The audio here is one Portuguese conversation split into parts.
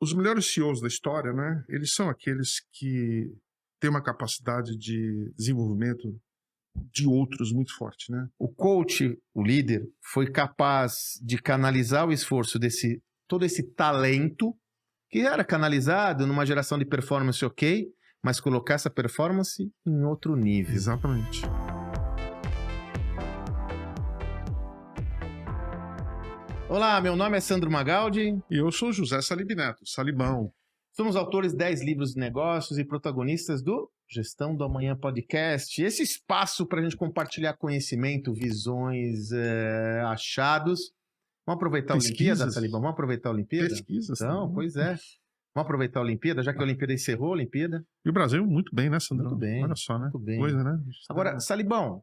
Os melhores CEOs da história, né, eles são aqueles que têm uma capacidade de desenvolvimento de outros muito forte, né? O coach, o líder, foi capaz de canalizar o esforço todo esse talento que era canalizado numa geração de performance ok, mas colocar essa performance em outro nível. Exatamente. Olá, meu nome é Sandro Magaldi. E eu sou José Salib Neto, Salibão. Somos autores de 10 livros de negócios e protagonistas do Gestão do Amanhã Podcast. Esse espaço para a gente compartilhar conhecimento, visões, achados. Vamos aproveitar a Olimpíada, Salibão? Vamos aproveitar a Olimpíada? Pesquisas. Então, pois é. Vamos aproveitar a Olimpíada, já que a Olimpíada encerrou a Olimpíada. E o Brasil muito bem, né, Sandrão? Muito bem. Olha só, né? Muito bem. Coisa, né? Agora, Salibão,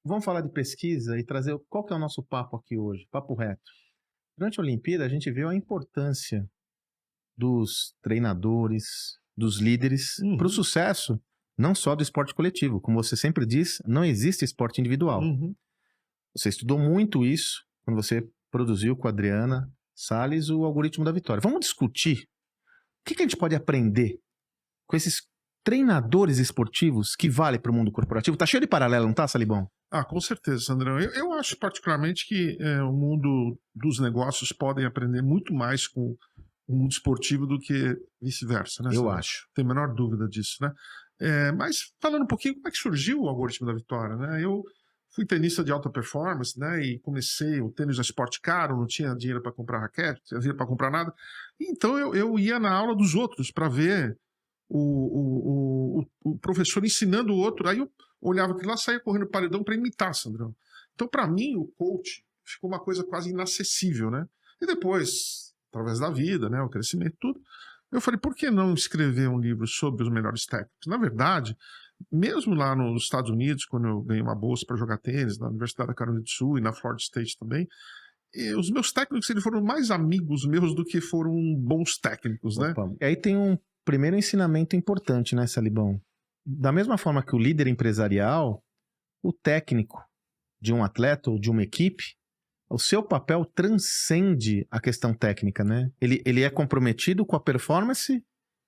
vamos falar de pesquisa e trazer qual que é o nosso papo aqui hoje, papo reto. Durante a Olimpíada, a gente viu a importância dos treinadores, dos líderes para o sucesso, não só do esporte coletivo. Como você sempre diz, não existe esporte individual. Você estudou muito isso quando você produziu com a Adriana Salles o Algoritmo da Vitória. Vamos discutir o que a gente pode aprender com esses treinadores esportivos que vale para o mundo corporativo. Tá cheio de paralelo, não tá, Salibão? Ah, com certeza, Sandrão. Eu acho particularmente que o mundo dos negócios podem aprender muito mais com o mundo esportivo do que vice-versa, né? Eu acho. Tem a menor dúvida disso, né? Mas falando um pouquinho, como é que surgiu o Algoritmo da Vitória, né? Eu fui tenista de alta performance, né? E comecei o tênis da esporte caro, não tinha dinheiro para comprar raquete, não tinha dinheiro para comprar nada. Então eu ia na aula dos outros para ver o professor ensinando o outro. Aí eu olhava aquilo lá, saía correndo paredão para imitar, Sandrão. Então, para mim, o coach ficou uma coisa quase inacessível, né? E depois, através da vida, né, o crescimento, tudo, eu falei, por que não escrever um livro sobre os melhores técnicos? Na verdade, mesmo lá nos Estados Unidos, quando eu ganhei uma bolsa para jogar tênis na Universidade da Carolina do Sul e na Florida State também, os meus técnicos eles foram mais amigos meus do que foram bons técnicos, né? Opa. E aí tem um primeiro ensinamento importante, né, Salibão? Da mesma forma que o líder empresarial, o técnico de um atleta ou de uma equipe, o seu papel transcende a questão técnica, né? Ele é comprometido com a performance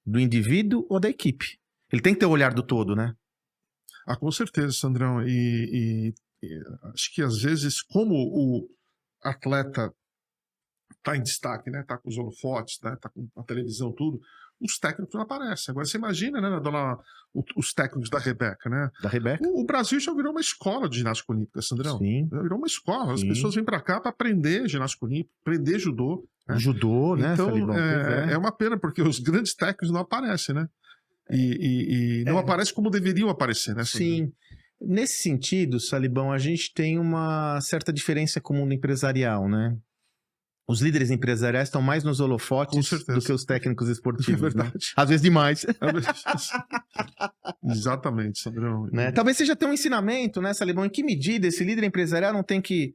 do indivíduo ou da equipe. Ele tem que ter o olhar do todo, né? Ah, com certeza, Sandrão. E acho que às vezes, como o atleta está em destaque, né? Tá com os holofotes, né? Tá com a televisão, tudo, os técnicos não aparecem. Agora você imagina, né, os técnicos da Rebeca, né? Da Rebeca? O Brasil já virou uma escola de ginástica olímpica, Sandrão. Sim. Já virou uma escola. As Sim. pessoas vêm para cá para aprender ginástica olímpica, aprender judô. Né? Judô, né, então, Salibão? É uma pena, porque os grandes técnicos não aparecem, né? E não aparecem como deveriam aparecer, né, Sandrão? Sim. Nesse sentido, Salibão, a gente tem uma certa diferença com o mundo empresarial, né? Os líderes empresariais estão mais nos holofotes do que os técnicos esportivos. É verdade. Né? Às vezes demais. Exatamente, Sandrão. Né? Talvez seja até um ensinamento, né, Salibão? Em que medida esse líder empresarial não tem que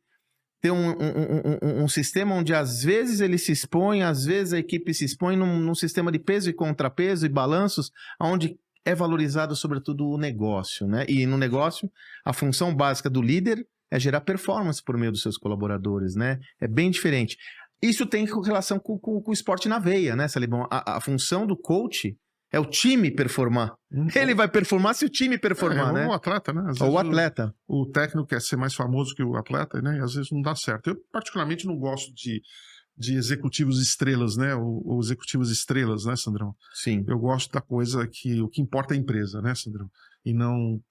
ter um sistema onde às vezes ele se expõe, às vezes a equipe se expõe num sistema de peso e contrapeso e balanços, onde é valorizado sobretudo o negócio, né? E no negócio, a função básica do líder é gerar performance por meio dos seus colaboradores, né? É bem diferente. Isso tem relação com o esporte na veia, né, Salibão? A função do coach é o time performar. Ele vai performar se o time performar, né? Ou o atleta, né? Ou o atleta. O técnico quer ser mais famoso que o atleta, né? E às vezes não dá certo. Eu, particularmente, não gosto de executivos estrelas, né? Ou executivos estrelas, né, Sandrão? Sim. Eu gosto da coisa que o que importa é a empresa, né, Sandrão? E não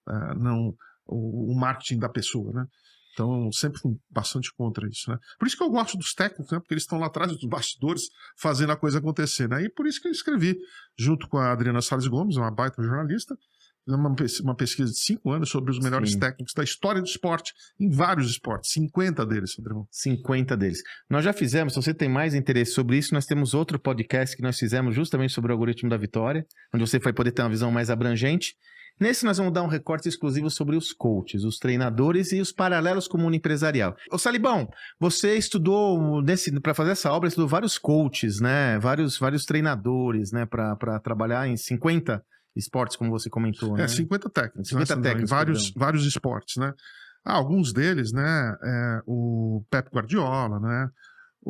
o marketing da pessoa, né? Então, sempre fui bastante contra isso, né? Por isso que eu gosto dos técnicos, né? Porque eles estão lá atrás dos bastidores fazendo a coisa acontecer, né? E por isso que eu escrevi, junto com a Adriana Salles Gomes, uma baita jornalista, uma pesquisa de 5 anos sobre os melhores técnicos da história do esporte, em vários esportes, 50 deles, Sandrão. 50 deles. Nós já fizemos, se você tem mais interesse sobre isso, nós temos outro podcast que nós fizemos justamente sobre o Algoritmo da Vitória, onde você vai poder ter uma visão mais abrangente. Nesse nós vamos dar um recorte exclusivo sobre os coaches, os treinadores e os paralelos com o mundo empresarial. Ô Salibão, você estudou, para fazer essa obra, estudou vários coaches, né? Vários treinadores, né? Para trabalhar em 50 esportes, como você comentou, né? 50 técnicos. 50 né? técnicos. Vários esportes, né? Alguns deles, né? O Pep Guardiola, né?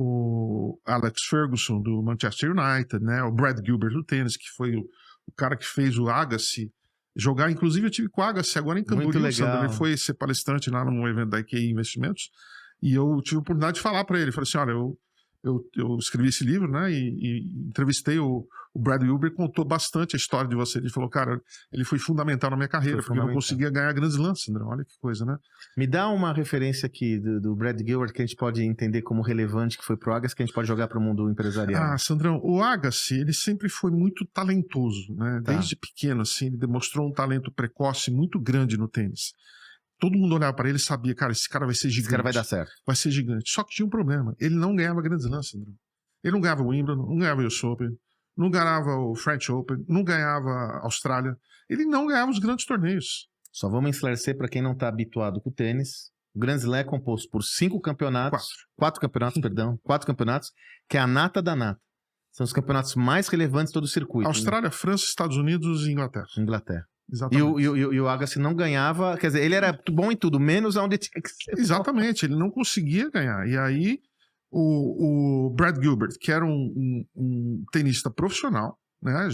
o Alex Ferguson do Manchester United, né? O Brad Gilbert do tênis, que foi o cara que fez o Agassi jogar. Inclusive eu tive com o Agassi agora em Camboriú, Sandro. Ele foi ser palestrante lá num evento da IKEA Investimentos e eu tive a oportunidade de falar para ele. Falei assim, olha, eu escrevi esse livro, né, e entrevistei o Brad Gilbert, contou bastante a história de você. Ele falou, cara, ele foi fundamental na minha carreira, porque eu não conseguia ganhar Grand Slam, Sandro. Olha que coisa, né? Me dá uma referência aqui do Brad Gilbert que a gente pode entender como relevante, que foi pro Agassi, que a gente pode jogar para o mundo empresarial. Sandrão, o Agassi, ele sempre foi muito talentoso, né? Tá. Desde pequeno, assim, ele demonstrou um talento precoce muito grande no tênis. Todo mundo olhava para ele e sabia, cara, esse cara vai ser gigante. Esse cara vai dar certo. Vai ser gigante. Só que tinha um problema. Ele não ganhava Grand Slam, Sandro. Ele não ganhava o Wimbledon, não ganhava o US Open, não ganhava o French Open, não ganhava a Austrália. Ele não ganhava os grandes torneios. Só vamos esclarecer para quem não está habituado com o tênis. O Grand Slam é composto por 5 campeonatos. 4 campeonatos, perdão. 4 campeonatos, que é a nata da nata. São os campeonatos mais relevantes de todo o circuito. Austrália, França, Estados Unidos e Inglaterra. Exatamente. E o Agassi não ganhava, quer dizer, ele era bom em tudo, menos onde tinha que ser. Exatamente, ele não conseguia ganhar. E aí, o Brad Gilbert, que era um tenista profissional, né,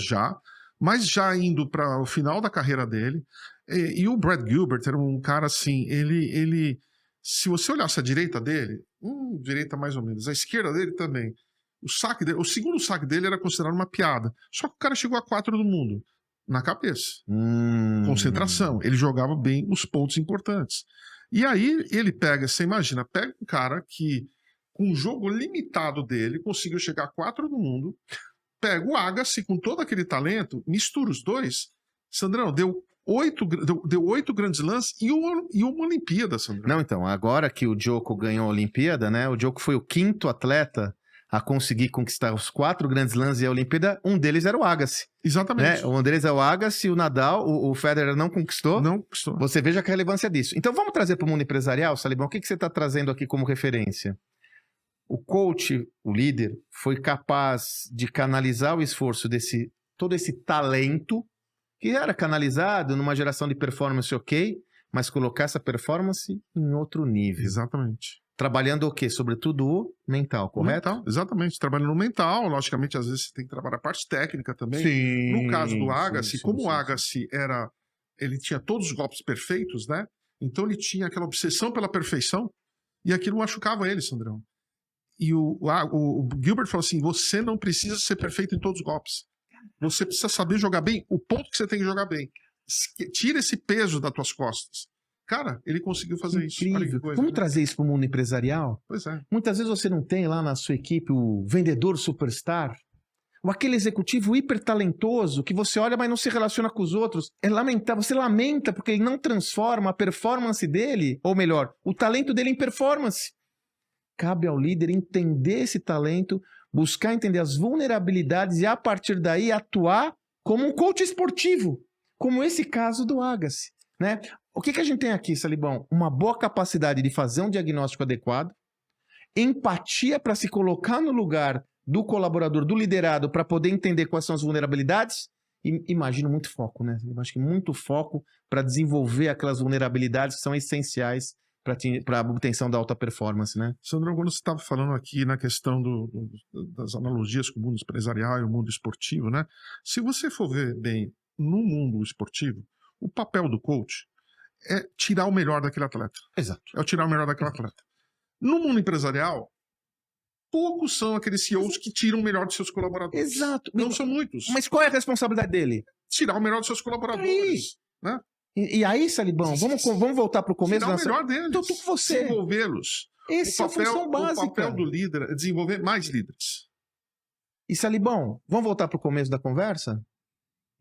mas já indo para o final da carreira dele, e o Brad Gilbert era um cara assim, ele se você olhasse a direita dele, direita mais ou menos, a esquerda dele também, o segundo saque dele era considerado uma piada. Só que o cara chegou a 4 do mundo. Na cabeça. Concentração. Ele jogava bem os pontos importantes. E aí ele pega, você imagina, pega um cara que, com um jogo limitado dele, conseguiu chegar a 4 do mundo, pega o Agassi com todo aquele talento, mistura os dois. Sandrão, deu 8 Grand Slams e uma Olimpíada, Sandrão. Não, então, agora que o Djoko ganhou a Olimpíada, né? O Djoko foi o 5º atleta a conseguir conquistar os 4 Grand Slams e a Olimpíada, um deles era o Agassi. Exatamente. Né? Um deles é o Agassi, o Nadal, o Federer não conquistou. Não conquistou. Você veja a relevância disso. Então vamos trazer para o mundo empresarial, Salibão, o que você está trazendo aqui como referência? O coach, o líder, foi capaz de canalizar o esforço todo esse talento que era canalizado numa geração de performance ok, mas colocar essa performance em outro nível. Exatamente. Trabalhando o quê? Sobretudo o mental, correto? Mental, exatamente. Trabalhando no mental, logicamente, às vezes você tem que trabalhar a parte técnica também. Sim, no caso do Agassi, o Agassi ele tinha todos os golpes perfeitos, né? Então ele tinha aquela obsessão pela perfeição e aquilo machucava ele, Sandrão. E o Gilbert falou assim, você não precisa ser perfeito em todos os golpes. Você precisa saber jogar bem o ponto que você tem que jogar bem. Tira esse peso das tuas costas. Cara, ele conseguiu fazer isso. Incrível. Vamos trazer isso para o mundo empresarial? Pois é. Muitas vezes você não tem lá na sua equipe o vendedor superstar, ou aquele executivo hiper talentoso que você olha, mas não se relaciona com os outros. É lamentável. Você lamenta porque ele não transforma a performance dele, ou melhor, o talento dele em performance. Cabe ao líder entender esse talento, buscar entender as vulnerabilidades e, a partir daí, atuar como um coach esportivo, como esse caso do Agassi, né? O que a gente tem aqui, Salibão? Uma boa capacidade de fazer um diagnóstico adequado, empatia para se colocar no lugar do colaborador, do liderado, para poder entender quais são as vulnerabilidades, e imagino muito foco, né? Eu acho que muito foco para desenvolver aquelas vulnerabilidades que são essenciais para a obtenção da alta performance, né? Sandro, quando você estava falando aqui na questão das analogias com o mundo empresarial e o mundo esportivo, né? Se você for ver bem no mundo esportivo, o papel do coach é tirar o melhor daquele atleta. Exato. É o tirar o melhor daquele atleta. No mundo empresarial, poucos são aqueles CEOs que tiram o melhor dos seus colaboradores. Exato. Não são muitos. Mas qual é a responsabilidade dele? Tirar o melhor dos seus colaboradores. Né? E aí, Salibão, vamos voltar para o começo. Tirar o melhor deles. Tô com você. Desenvolvê-los. Essa é a função básica. O papel do líder é desenvolver mais líderes. E, Salibão, vamos voltar para o começo da conversa?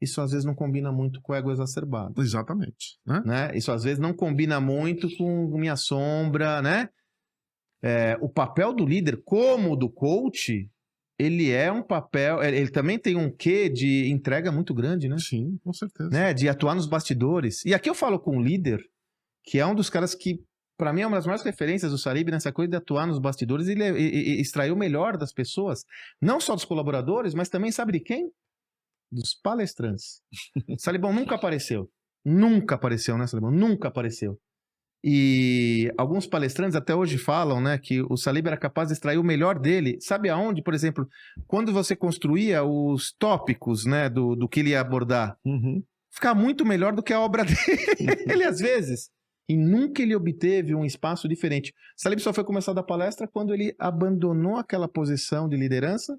Isso às vezes não combina muito com o ego exacerbado. Exatamente. Né? Isso às vezes não combina muito com minha sombra, né? O papel do líder, como do coach, ele é um papel... Ele também tem um quê de entrega muito grande, né? Sim, com certeza. Né? De atuar nos bastidores. E aqui eu falo com o líder, que é um dos caras que, para mim, é uma das maiores referências do Salib nessa coisa de atuar nos bastidores e extrair o melhor das pessoas. Não só dos colaboradores, mas também, sabe de quem? Dos palestrantes. Salibão nunca apareceu. Nunca apareceu, né, Salibão? Nunca apareceu. E alguns palestrantes até hoje falam, né, que o Salib era capaz de extrair o melhor dele. Sabe aonde? Por exemplo, quando você construía os tópicos, né, do que ele ia abordar, ficar muito melhor do que a obra dele, às vezes. E nunca ele obteve um espaço diferente. Salib só foi começar a dar palestra quando ele abandonou aquela posição de liderança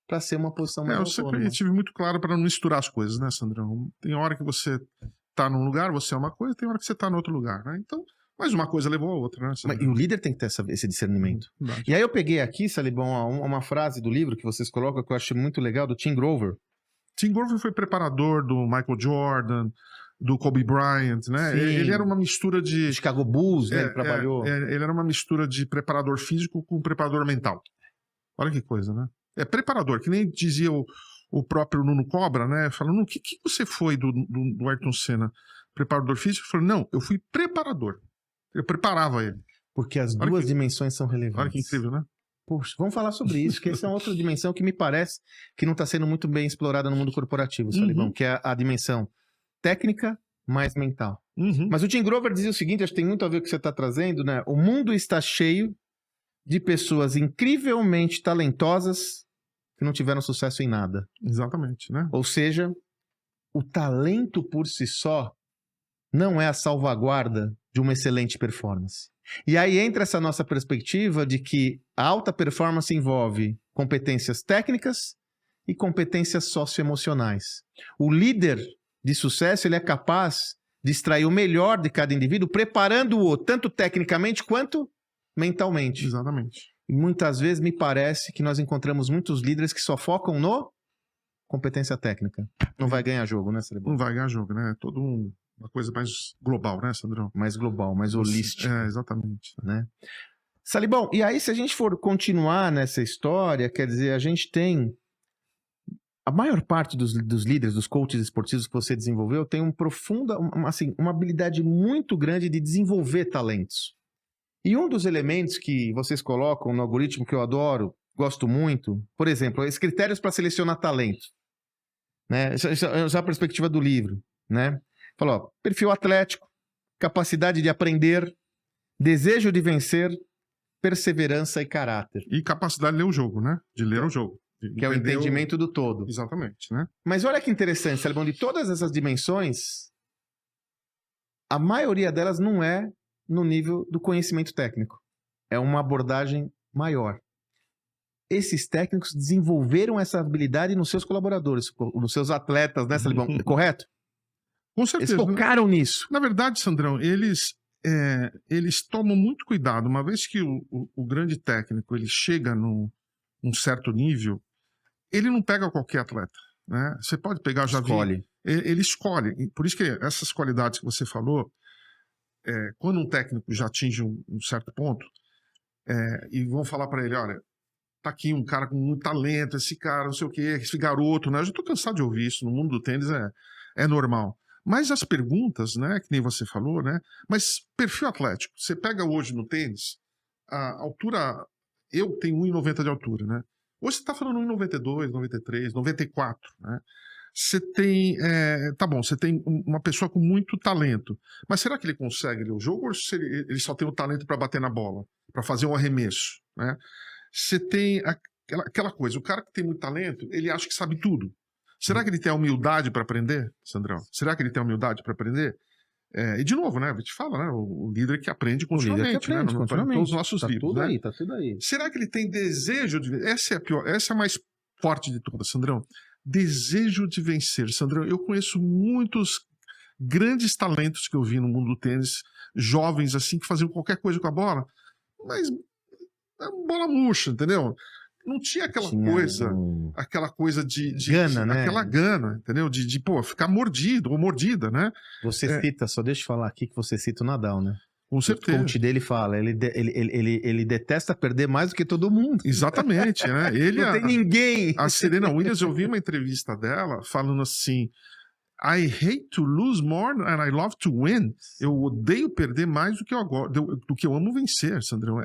para ser uma posição mais autônoma. Eu sempre tive muito claro para não misturar as coisas, né, Sandrão? Tem hora que você tá num lugar, você é uma coisa, tem hora que você tá no outro lugar, né? Então, mas uma coisa levou a outra, né? E o líder tem que ter esse discernimento. E aí eu peguei aqui, Salibão, uma frase do livro que vocês colocam que eu achei muito legal, do Tim Grover. Tim Grover foi preparador do Michael Jordan, do Kobe Bryant, né? Ele era uma mistura de... Chicago Bulls, né? Ele trabalhou. Ele era uma mistura de preparador físico com preparador mental. Olha que coisa, né? É preparador, que nem dizia o próprio Nuno Cobra, né? Falando, o que você foi do Ayrton Senna? Preparador físico? Ele falou, não, eu fui preparador. Eu preparava ele. Porque as duas dimensões são relevantes. Olha que incrível, né? Poxa, vamos falar sobre isso, que essa é outra dimensão que me parece que não está sendo muito bem explorada no mundo corporativo, Salibão, que é a dimensão técnica mais mental. Mas o Tim Grover dizia o seguinte, acho que tem muito a ver com o que você está trazendo, né? O mundo está cheio de pessoas incrivelmente talentosas que não tiveram sucesso em nada. Exatamente, né? Ou seja, o talento por si só não é a salvaguarda de uma excelente performance. E aí entra essa nossa perspectiva de que a alta performance envolve competências técnicas e competências socioemocionais. O líder de sucesso, ele é capaz de extrair o melhor de cada indivíduo, preparando-o tanto tecnicamente quanto mentalmente. Exatamente. E muitas vezes me parece que nós encontramos muitos líderes que só focam no competência técnica. Não vai ganhar jogo, né, Salibão? Não vai ganhar jogo, né? É todo uma coisa mais global, né, Sandrão? Mais global, mais holística. Exatamente. Né? Salibão, e aí se a gente for continuar nessa história, quer dizer, a gente tem... A maior parte dos líderes, dos coaches esportivos que você desenvolveu, tem uma habilidade muito grande de desenvolver talentos. E um dos elementos que vocês colocam no algoritmo que eu adoro, gosto muito, por exemplo, os critérios para selecionar talento. Né? Essa é a perspectiva do livro. Né? Falou, perfil atlético, capacidade de aprender, desejo de vencer, perseverança e caráter. E capacidade de ler o jogo, né? De ler o jogo. Que é o entendimento do todo. Exatamente, né? Mas olha que interessante, Salibão, de todas essas dimensões, a maioria delas não é no nível do conhecimento técnico. É uma abordagem maior. Esses técnicos desenvolveram essa habilidade nos seus colaboradores, nos seus atletas, né, Salibão? Correto? Com certeza. Eles focaram nisso. Na verdade, Sandrão, eles tomam muito cuidado. Uma vez que o grande técnico ele chega num certo nível, ele não pega qualquer atleta. Né? Você pode pegar, ele escolhe. Por isso que essas qualidades que você falou, quando um técnico já atinge um certo ponto, e vão falar para ele, olha, tá aqui um cara com muito talento, esse cara, não sei o quê, esse garoto, né? Eu já tô cansado de ouvir isso, no mundo do tênis é normal. Mas as perguntas, né, que nem você falou, né? Mas perfil atlético, você pega hoje no tênis, a altura, eu tenho 1,90 de altura, né? Hoje você tá falando 1,92, 93, 94, né? Você tem, tá bom, você tem uma pessoa com muito talento, mas será que ele consegue ler o jogo ou ele só tem o talento para bater na bola, para fazer um arremesso, né? Você tem aquela coisa, o cara que tem muito talento, ele acha que sabe tudo. Será que ele tem a humildade para aprender, Sandrão? Será que ele tem a humildade para aprender? E de novo, né? A gente fala, né? O líder que aprende continuamente, né? Continuamente. Todos os nossos livros, tudo né? aí, tá tudo aí. Será que ele tem desejo de... Essa é a pior, essa é a mais forte de todas, Sandrão. Desejo de vencer, Sandrão. Eu conheço muitos grandes talentos que eu vi no mundo do tênis, jovens assim, que faziam qualquer coisa com a bola, mas bola murcha, entendeu? Não tinha aquela coisa de gana, né? Aquela gana, entendeu? De ficar mordido ou mordida, né? Você cita, só deixa eu falar aqui que você cita o Nadal, né? Com certeza. O coach dele fala, ele detesta perder mais do que todo mundo. Exatamente, né? Não tem ninguém. A Serena Williams, eu vi uma entrevista dela falando assim, I hate to lose more and I love to win. Eu odeio perder mais do que eu amo vencer, Sandrão.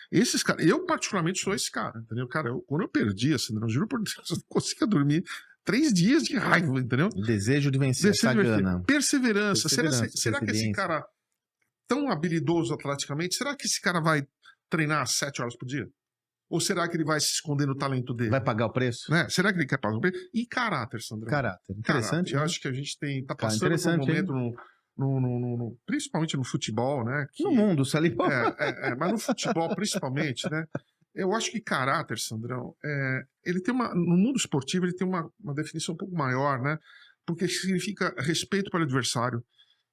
Esses caras, eu particularmente sou esse cara, entendeu? Cara, quando eu perdia, Sandrão, juro por Deus, eu não conseguia dormir 3 dias de raiva, entendeu? Desejo de vencer, essa gana. Perseverança. Será que esse cara tão habilidoso atleticamente, será que esse cara vai treinar 7 horas por dia? Ou será que ele vai se esconder no talento dele? Vai pagar o preço? Né? Será que ele quer pagar o preço? E caráter, Sandrão? Caráter. Interessante. Eu né? acho que a gente tá Cara, passando por um interessante, momento, principalmente no futebol, né? No mundo, Salibão. Mas no futebol, principalmente, né? Eu acho que caráter, Sandrão, ele tem no mundo esportivo, ele tem uma definição um pouco maior, né? Porque significa respeito pelo adversário,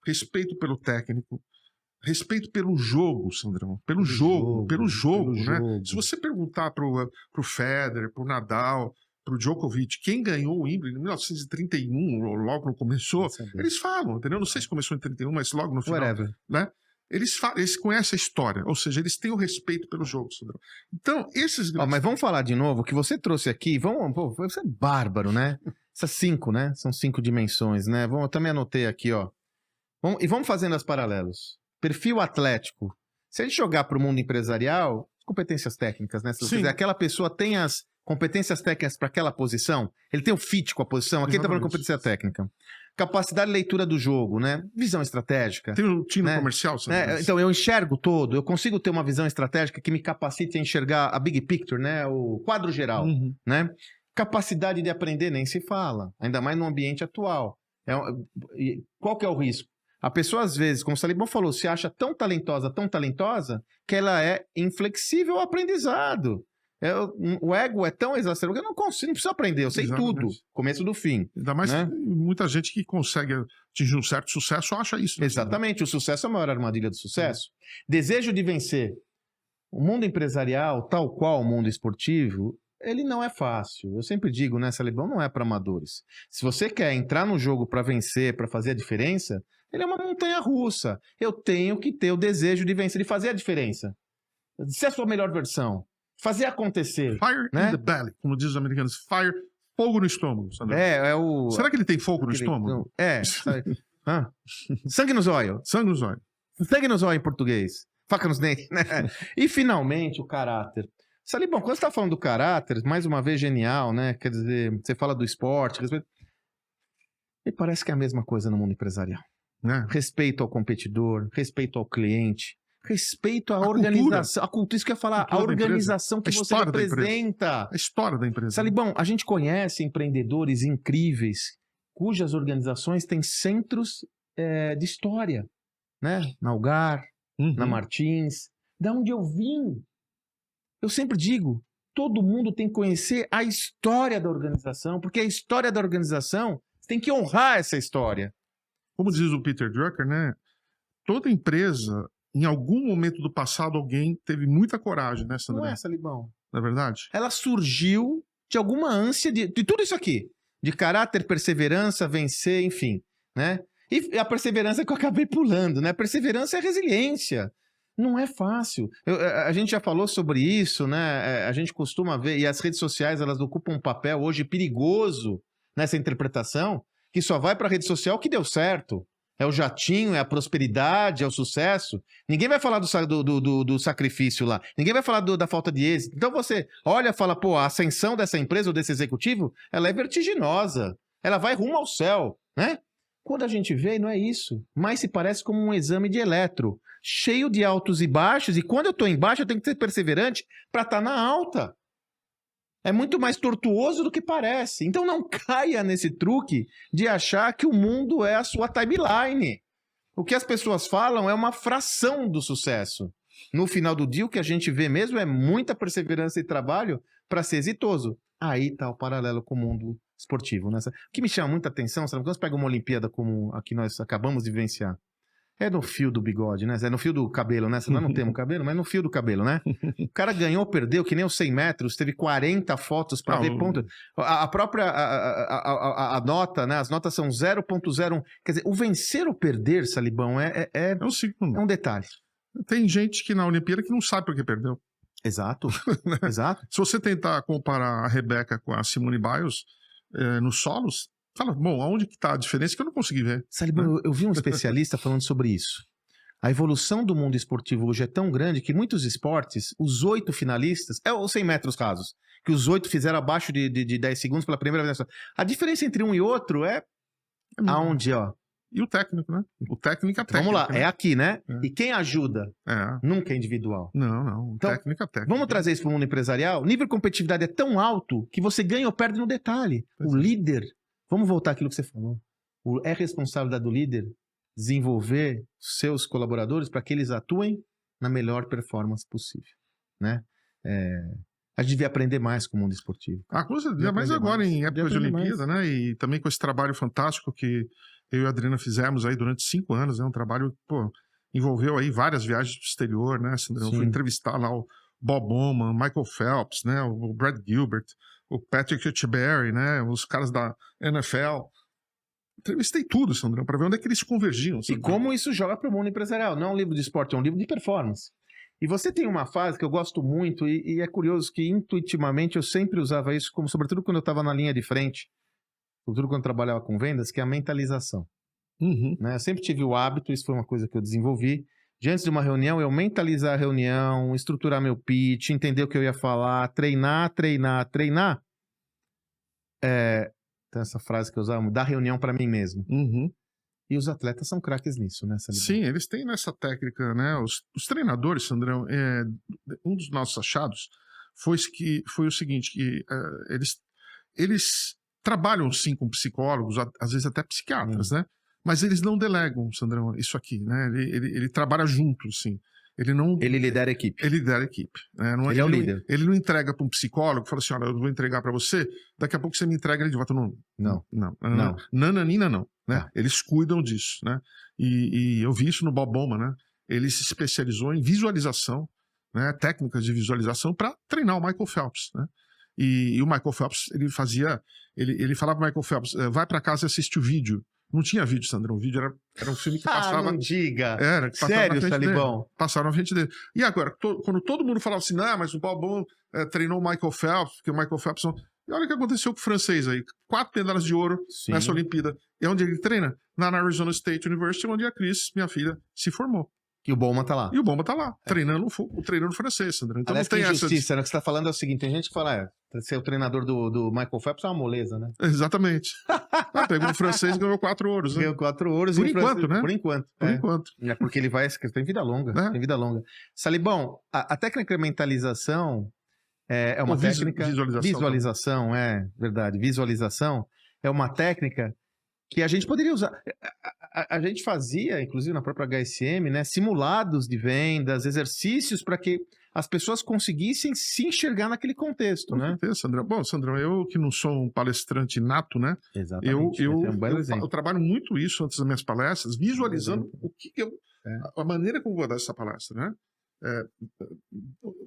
respeito pelo técnico, respeito pelo jogo, Sandrão. Pelo jogo, né? Se você perguntar pro Federer, pro Nadal, pro Djokovic, quem ganhou o Wimbledon em 1931, logo no começou, eles falam, entendeu? Não sei se começou em 31, mas logo no final, Whatever. né? Eles conhecem a história, ou seja, eles têm o respeito pelo jogo, Sandrão. Então, esses... Mas vamos falar de novo, o que você trouxe aqui, você é bárbaro, né? Essas 5, né? São 5 dimensões, né? Eu também anotei aqui, ó. Vamos fazendo as paralelos. Perfil atlético. Se a gente jogar para o mundo empresarial, competências técnicas, né? Se você quiser, aquela pessoa tem as competências técnicas para aquela posição, ele tem o fit com a posição, aqui está falando de competência técnica. Capacidade de leitura do jogo, né? Visão estratégica. Tem um time né? comercial, né? Então, eu enxergo todo, eu consigo ter uma visão estratégica que me capacite a enxergar a big picture, né? O quadro geral, né? Capacidade de aprender nem se fala, ainda mais no ambiente atual. Qual que é o risco? A pessoa, às vezes, como o Salibão falou, se acha tão talentosa, que ela é inflexível ao aprendizado. O ego é tão exacerbado que eu não consigo, não preciso aprender, eu sei tudo, começo do fim. Ainda mais né? Muita gente que consegue atingir um certo sucesso acha isso. Né? Exatamente, o sucesso é a maior armadilha do sucesso. Desejo de vencer. O mundo empresarial, tal qual o mundo esportivo, ele não é fácil. Eu sempre digo, né, Salibão, não é para amadores. Se você quer entrar no jogo para vencer, para fazer a diferença, ele é uma montanha russa. Eu tenho que ter o desejo de vencer, de fazer a diferença. De ser a sua melhor versão. Fazer acontecer. Fire né? in the belly, como dizem os americanos. Fogo no estômago. Sandro. Será que ele tem fogo no estômago? Sangue nos olhos. Sangue nos olhos. Sangue nos olhos em português. Faca nos dentes. Né? E, finalmente, o caráter. Salibão, quando você está falando do caráter, mais uma vez genial, né? Quer dizer, você fala do esporte. E parece que é a mesma coisa no mundo empresarial. Né? Respeito ao competidor, respeito ao cliente, respeito à organização. A cultura, isso que eu ia falar, a organização que você representa. A história da empresa. Salibão, a gente conhece empreendedores incríveis cujas organizações têm centros de história. Né? Na Algar, na Martins. Da onde eu vim. Eu sempre digo, todo mundo tem que conhecer a história da organização, porque a história da organização, você tem que honrar essa história. Como diz o Peter Drucker, né? Toda empresa, em algum momento do passado, alguém teve muita coragem, né, Sandrão? Não é, Salibão? Não é verdade? Ela surgiu de alguma ânsia de tudo isso aqui. De caráter, perseverança, vencer, enfim, né? E a perseverança que eu acabei pulando, né? Perseverança é resiliência. Não é fácil. A gente já falou sobre isso, né? A gente costuma ver, e as redes sociais, elas ocupam um papel hoje perigoso nessa interpretação, que só vai para a rede social que deu certo. É o jatinho, é a prosperidade, é o sucesso. Ninguém vai falar do sacrifício lá. Ninguém vai falar da falta de êxito. Então você olha e fala, pô, a ascensão dessa empresa ou desse executivo, ela é vertiginosa. Ela vai rumo ao céu, né? Quando a gente vê, não é isso. Mas se parece como um exame de eletro. Cheio de altos e baixos. E quando eu estou embaixo, eu tenho que ser perseverante para estar na alta. É muito mais tortuoso do que parece. Então não caia nesse truque de achar que o mundo é a sua timeline. O que as pessoas falam é uma fração do sucesso. No final do dia, o que a gente vê mesmo é muita perseverança e trabalho para ser exitoso. Aí está o paralelo com o mundo esportivo. Né? O que me chama muita atenção, sabe? Quando você pega uma Olimpíada como a que nós acabamos de vivenciar, é no fio do bigode, né? É no fio do cabelo, né? Nós não temos cabelo, mas no fio do cabelo, né? O cara ganhou, perdeu, que nem os 100 metros, teve 40 fotos para ver ponto. A própria a nota, né? As notas são 0.01. Quer dizer, o vencer ou perder, Salibão, é um detalhe. Tem gente que na Olimpíada que não sabe por que perdeu. Exato, exato. Se você tentar comparar a Rebeca com a Simone Biles nos solos, fala, bom, aonde que tá a diferença que eu não consegui ver? Salibão, eu vi um especialista falando sobre isso. A evolução do mundo esportivo hoje é tão grande que muitos esportes, os 8 finalistas, os 100 metros rasos, que os 8 fizeram abaixo de 10 segundos pela primeira vez. A diferença entre um e outro é aonde, ó? e o técnico, né? O técnico é a Então, vamos lá, técnica, é né? aqui, né? É. E quem ajuda É. nunca é individual. Não. Então, Técnica é técnica. Vamos trazer isso para o mundo empresarial? O nível de competitividade é tão alto que você ganha ou perde no detalhe. Pois O é. líder, vamos voltar àquilo que você falou. É responsabilidade do líder desenvolver seus colaboradores para que eles atuem na melhor performance possível, né? A gente devia aprender mais com o mundo esportivo. Com certeza, mas agora em época de Olimpíada, né? E também com esse trabalho fantástico que eu e a Adriana fizemos aí durante 5 anos, né? Um trabalho, pô, envolveu aí várias viagens pro exterior, né, Sandrão? Eu fui entrevistar lá o Bob Bowman, Michael Phelps, né? O Brad Gilbert, o Patrick Etcheberry, né? Os caras da NFL. Entrevistei tudo, Sandrão, para ver onde é que eles convergiam. E como isso joga para o mundo empresarial. Não é um livro de esporte, é um livro de performance. E você tem uma fase que eu gosto muito, e é curioso que intuitivamente eu sempre usava isso, como sobretudo quando eu estava na linha de frente, sobretudo quando eu trabalhava com vendas, que é a mentalização. Né? Eu sempre tive o hábito, isso foi uma coisa que eu desenvolvi, de antes de uma reunião, eu mentalizar a reunião, estruturar meu pitch, entender o que eu ia falar, treinar. Então essa frase que eu usava, dar reunião para mim mesmo. E os atletas são craques nisso, né, Salibão? Sim, eles têm nessa técnica, né? Os treinadores, Sandrão, um dos nossos achados foi o seguinte, que eles trabalham sim com psicólogos, às vezes até psiquiatras, né? Mas eles não delegam, Sandrão, isso aqui, né? Ele trabalha junto, sim. Ele lidera a equipe. Ele lidera a equipe. Né? Ele é o líder. Ele não entrega para um psicólogo, fala assim, olha, eu vou entregar para você, daqui a pouco você me entrega ele de volta. Não. Nananina não. Né? Ah. Eles cuidam disso, né? E eu vi isso no Bob Bowman, né? Ele se especializou em visualização, né? Técnicas de visualização para treinar o Michael Phelps, né? E o Michael Phelps, ele falava pro Michael Phelps, vai para casa e assiste o vídeo. Não tinha vídeo, Sandrão. O vídeo era um filme que passava... não diga! Era, que passava sério, na frente Salibão? dele. Passaram na frente dele. E agora, quando todo mundo falava assim, mas o Bob Bowman treinou o Michael Phelps, porque o Michael Phelps... E olha o que aconteceu com o francês aí. 4 medalhas de ouro nessa Olimpíada. E onde ele treina? Na Arizona State University, onde a Cris, minha filha, se formou. E o Bowman tá lá. E o Bowman tá lá, treinando o francês, Sandrão. Então aliás, não tem que essa... injustiça, né? O que você tá falando é o seguinte, tem gente que fala, ser o treinador do Michael Phelps é uma moleza, né? Exatamente. Pegou um francês e ganhou 4 ouros, né? Ganhou 4 ouros. Por enquanto, né? Por enquanto. Por enquanto. É porque ele tem vida longa. Tem vida longa. Salibão, a técnica de mentalização é uma técnica... Visualização, verdade. Visualização é uma técnica que a gente poderia usar. A gente fazia, inclusive na própria HSM, né, simulados de vendas, exercícios para que as pessoas conseguissem se enxergar naquele contexto, Com certeza, Sandrão. Bom, Sandrão, eu que não sou um palestrante nato, né? Exatamente. Eu trabalho muito isso antes das minhas palestras, visualizando a maneira como eu vou dar essa palestra, né?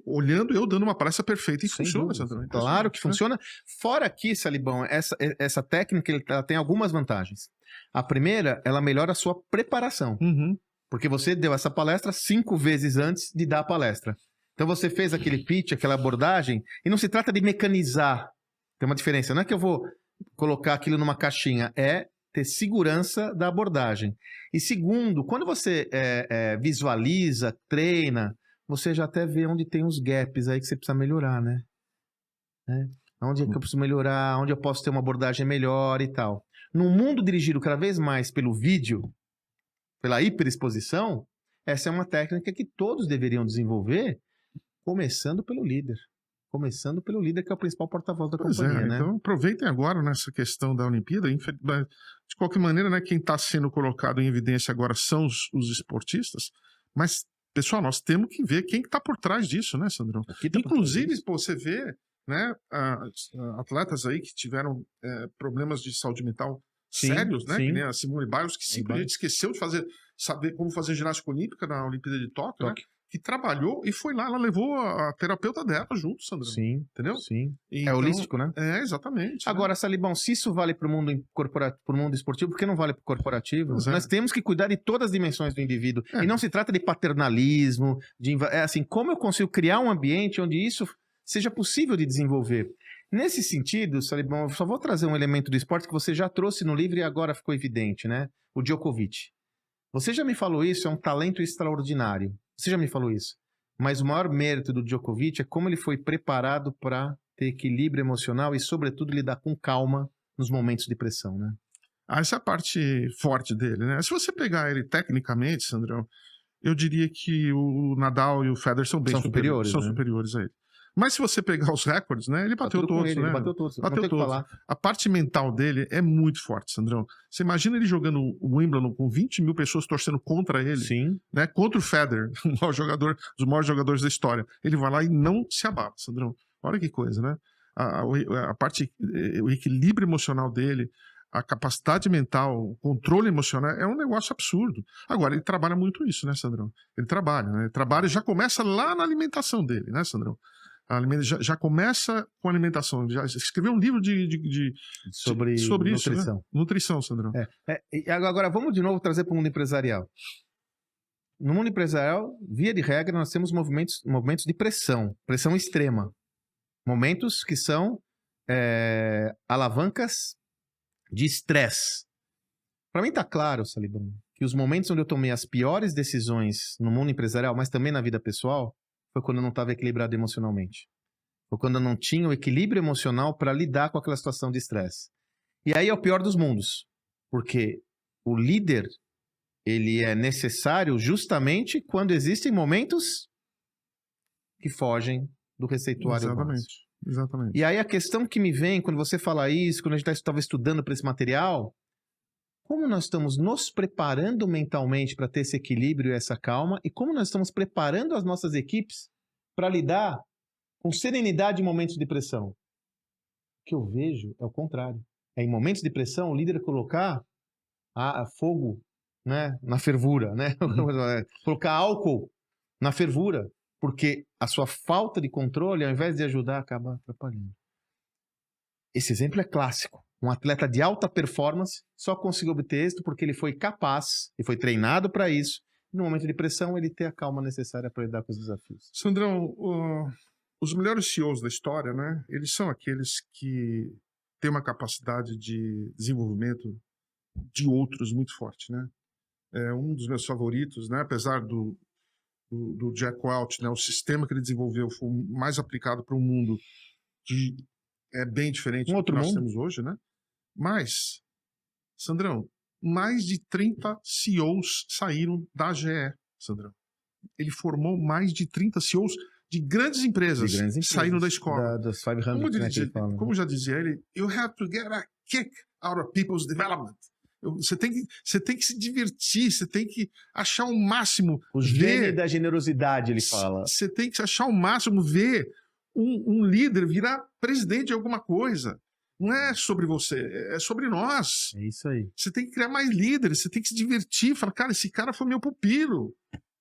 Olhando eu dando uma palestra perfeita e funciona, Sandrão. Claro que funciona. Fora aqui, Salibão, essa técnica ela tem algumas vantagens. A primeira, ela melhora a sua preparação. Porque você deu essa palestra 5 vezes antes de dar a palestra. Então você fez aquele pitch, aquela abordagem, e não se trata de mecanizar. Tem uma diferença. Não é que eu vou colocar aquilo numa caixinha, é ter segurança da abordagem. E segundo, quando você visualiza, treina, você já até vê onde tem os gaps aí que você precisa melhorar, né? Onde é que eu preciso melhorar, onde eu posso ter uma abordagem melhor e tal. No mundo dirigido cada vez mais pelo vídeo, pela hiperexposição, essa é uma técnica que todos deveriam desenvolver, começando pelo líder. Começando pelo líder, que é o principal porta-voz da companhia, né? Então aproveitem agora nessa questão da Olimpíada. De qualquer maneira, né, quem está sendo colocado em evidência agora são os esportistas, mas, pessoal, nós temos que ver quem está por trás disso, né, Sandrão? Inclusive, você vê, né, atletas aí que tiveram problemas de saúde mental sérios, né? Que nem a Simone Biles, que simplesmente esqueceu de saber como fazer ginástica olímpica na Olimpíada de Tóquio, né? Que trabalhou e foi lá, ela levou a terapeuta dela junto, Sandrão. Sim. Entendeu? Sim. Então, holístico, né? Exatamente. Agora, Salibão, se isso vale para o mundo esportivo, por que não vale para o corporativo? Nós temos que cuidar de todas as dimensões do indivíduo. E não se trata de paternalismo, assim, como eu consigo criar um ambiente onde isso seja possível de desenvolver. Nesse sentido, Salibão, eu só vou trazer um elemento do esporte que você já trouxe no livro e agora ficou evidente, né? O Djokovic. Você já me falou isso, é um talento extraordinário. Você já me falou isso. Mas o maior mérito do Djokovic é como ele foi preparado para ter equilíbrio emocional e, sobretudo, lidar com calma nos momentos de pressão, né? Essa é a parte forte dele, né? Se você pegar ele tecnicamente, Sandrão, eu diria que o Nadal e o Federer são bem São superiores, são né? superiores a ele. Mas se você pegar os recordes, né? Ele bateu todos, ele né? bateu todos. Não Bateu tem o que todos. falar. A parte mental dele é muito forte, Sandrão. Você imagina ele jogando o Wimbledon com 20 mil pessoas torcendo contra ele, Sim. né? Contra o Federer, o maior jogador, dos maiores jogadores da história. Ele vai lá e não se abala, Sandrão. Olha que coisa, né? A parte, o equilíbrio emocional dele, a capacidade mental, o controle emocional, é um negócio absurdo. Agora, ele trabalha muito isso, né, Sandrão? Ele trabalha, né? Ele trabalha e já começa lá na alimentação dele, né, Sandrão? Já começa com a alimentação. Já escreveu um livro sobre isso, nutrição. né? Nutrição, Sandrão. E agora, vamos de novo trazer para o mundo empresarial. No mundo empresarial, via de regra, nós temos movimentos de pressão extrema. Momentos que são alavancas de estresse. Para mim está claro, Salibão, que os momentos onde eu tomei as piores decisões no mundo empresarial, mas também na vida pessoal, foi quando eu não estava equilibrado emocionalmente. Foi quando eu não tinha o equilíbrio emocional para lidar com aquela situação de estresse. E aí é o pior dos mundos, porque o líder, ele é necessário justamente quando existem momentos que fogem do receituário básico. Exatamente. E aí a questão que me vem quando você fala isso, quando a gente estava estudando para esse material, como nós estamos nos preparando mentalmente para ter esse equilíbrio e essa calma, e como nós estamos preparando as nossas equipes para lidar com serenidade em momentos de pressão? O que eu vejo é o contrário. É em momentos de pressão o líder colocar fogo, né, na fervura, né? Colocar álcool na fervura. Porque a sua falta de controle, ao invés de ajudar, acaba atrapalhando. Esse exemplo é clássico. Um atleta de alta performance só conseguiu obter êxito porque ele foi capaz e foi treinado para isso. No momento de pressão, ele ter a calma necessária para lidar com os desafios. Sandrão, os melhores CEOs da história, né? Eles são aqueles que têm uma capacidade de desenvolvimento de outros muito forte, né? É um dos meus favoritos, né? Apesar do Jack Welch, né? O sistema que ele desenvolveu foi o mais aplicado para um mundo que é bem diferente do que nós temos hoje, né? Mas, Sandrão, mais de 30 CEOs saíram da GE, Sandrão. Ele formou mais de 30 CEOs de grandes empresas, saíram da escola. Das 500, como já dizia ele, you have to get a kick out of people's development. Você tem que se divertir, você tem que achar o máximo. O gene da generosidade, ele fala. Você tem que achar o máximo, ver um líder virar presidente de alguma coisa. Não é sobre você, é sobre nós. É isso aí. Você tem que criar mais líderes, você tem que se divertir, falar, cara, esse cara foi meu pupilo.